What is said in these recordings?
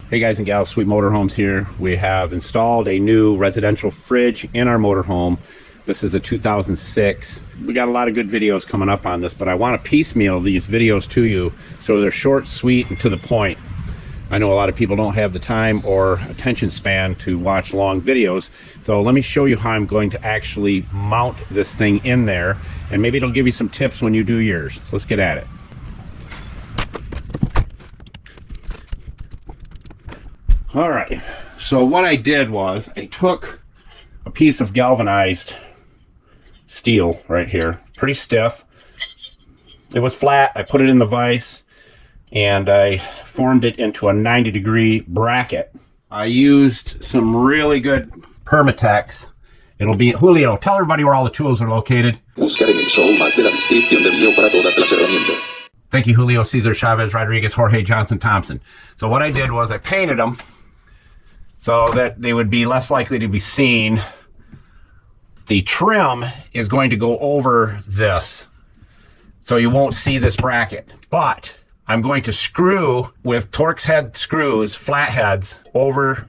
Hey guys and gals, Sweet Motorhomes here. We have installed a new residential fridge in our motorhome. This is a 2006. We got a lot of good videos coming up on this, but I want to piecemeal these videos to you so they're short, sweet, and to the point. I know a lot of people don't have the time or attention span to watch long videos, so let me show you how I'm going to actually mount this thing in there, and maybe it'll give you some tips when you do yours. Let's get at it. All right, so what I did was I took a piece of galvanized steel right here, pretty stiff. It was flat. I put it in the vise and I formed it into a 90-degree bracket. I used some really good Permatex. It'll be Julio. Tell everybody where all the tools are located. Buscar en el show más de la descripción del video para todas las herramientas. Thank you, Julio, Cesar, Chavez, Rodriguez, Jorge, Johnson, Thompson. So what I did was I painted them so that they would be less likely to be seen. The trim is going to go over this, so you won't see this bracket. But I'm going to screw with Torx head screws, flatheads, over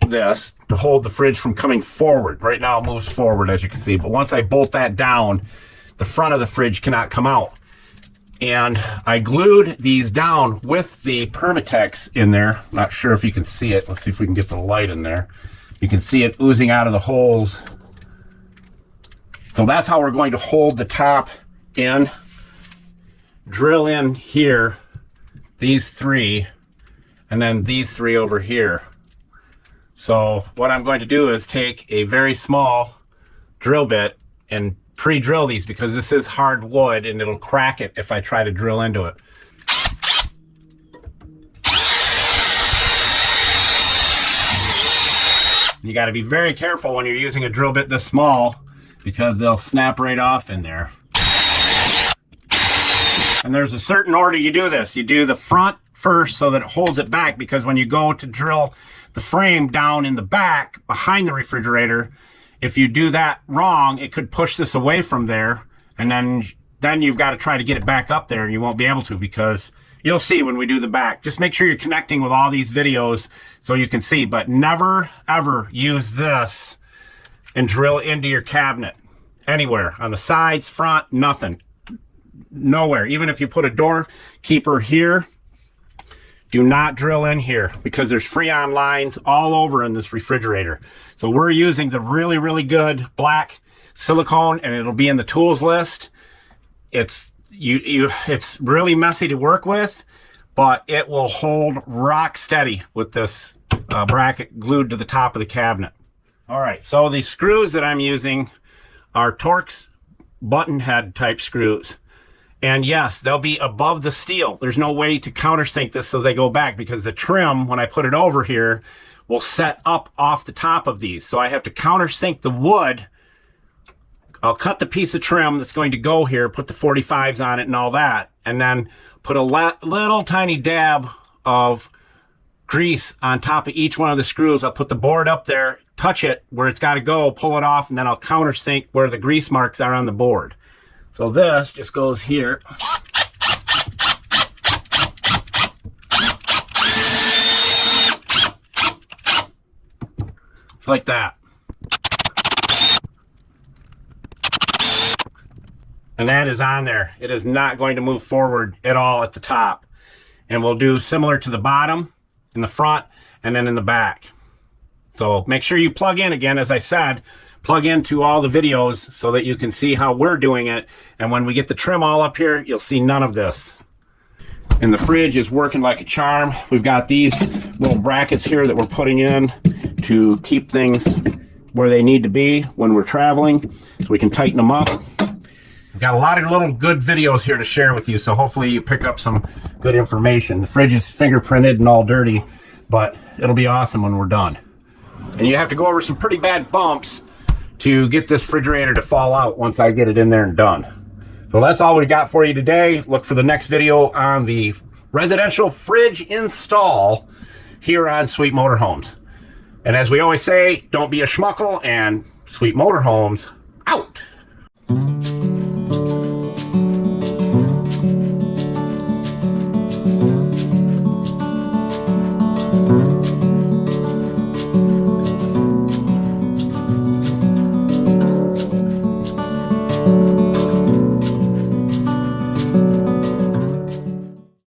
this to hold the fridge from coming forward. Right now it moves forward, as you can see, but once I bolt that down, the front of the fridge cannot come out. And I glued these down with the Permatex in there. Not sure if you can see it. Let's see if we can get the light in there. You can see it oozing out of the holes. So that's how we're going to hold the top in. Drill in here, these three, and then these three over here. So what I'm going to do is take a very small drill bit and pre-drill these, because this is hard wood and it'll crack it if I try to drill into it. You got to be very careful when you're using a drill bit this small, because they'll snap right off in there. And there's a certain order you do this. You do the front first so that it holds it back, because when you go to drill the frame down in the back behind the refrigerator, if you do that wrong, it could push this away from there, and then you've got to try to get it back up there, and you won't be able to, because you'll see when we do the back. Just make sure you're connecting with all these videos so you can see, but never ever use this and drill into your cabinet anywhere, on the sides, front, nothing, nowhere. Even if you put a door keeper here, do not drill in here, because there's Freon lines all over in this refrigerator. So we're using the really, really good black silicone, and it'll be in the tools list. It's really messy to work with, but it will hold rock steady with this bracket glued to the top of the cabinet. All right, so the screws that I'm using are Torx button head type screws. And yes, they'll be above the steel. There's no way to countersink this so they go back, because the trim, when I put it over here, will set up off the top of these. So I have to countersink the wood. I'll cut the piece of trim that's going to go here, put the 45s on it and all that, and then put a little tiny dab of grease on top of each one of the screws. I'll put the board up there, touch it where it's got to go, pull it off, and then I'll countersink where the grease marks are on the board. So this just goes here. It's like that. And that is on there. It is not going to move forward at all at the top. And we'll do similar to the bottom, in the front, and then in the back. So make sure you plug in again, as I said, plug into all the videos so that you can see how we're doing it. And when we get the trim all up here, you'll see none of this. And the fridge is working like a charm. We've got these little brackets here that we're putting in to keep things where they need to be when we're traveling, so we can tighten them up. We've got a lot of little good videos here to share with you, so hopefully you pick up some good information. The fridge is fingerprinted and all dirty, but it'll be awesome when we're done. And you have to go over some pretty bad bumps to get this refrigerator to fall out once I get it in there and done. So that's all we got for you today. Look for the next video on the residential fridge install here on Sweet Motorhomes. And as we always say, don't be a schmuckle, and Sweet Motorhomes out.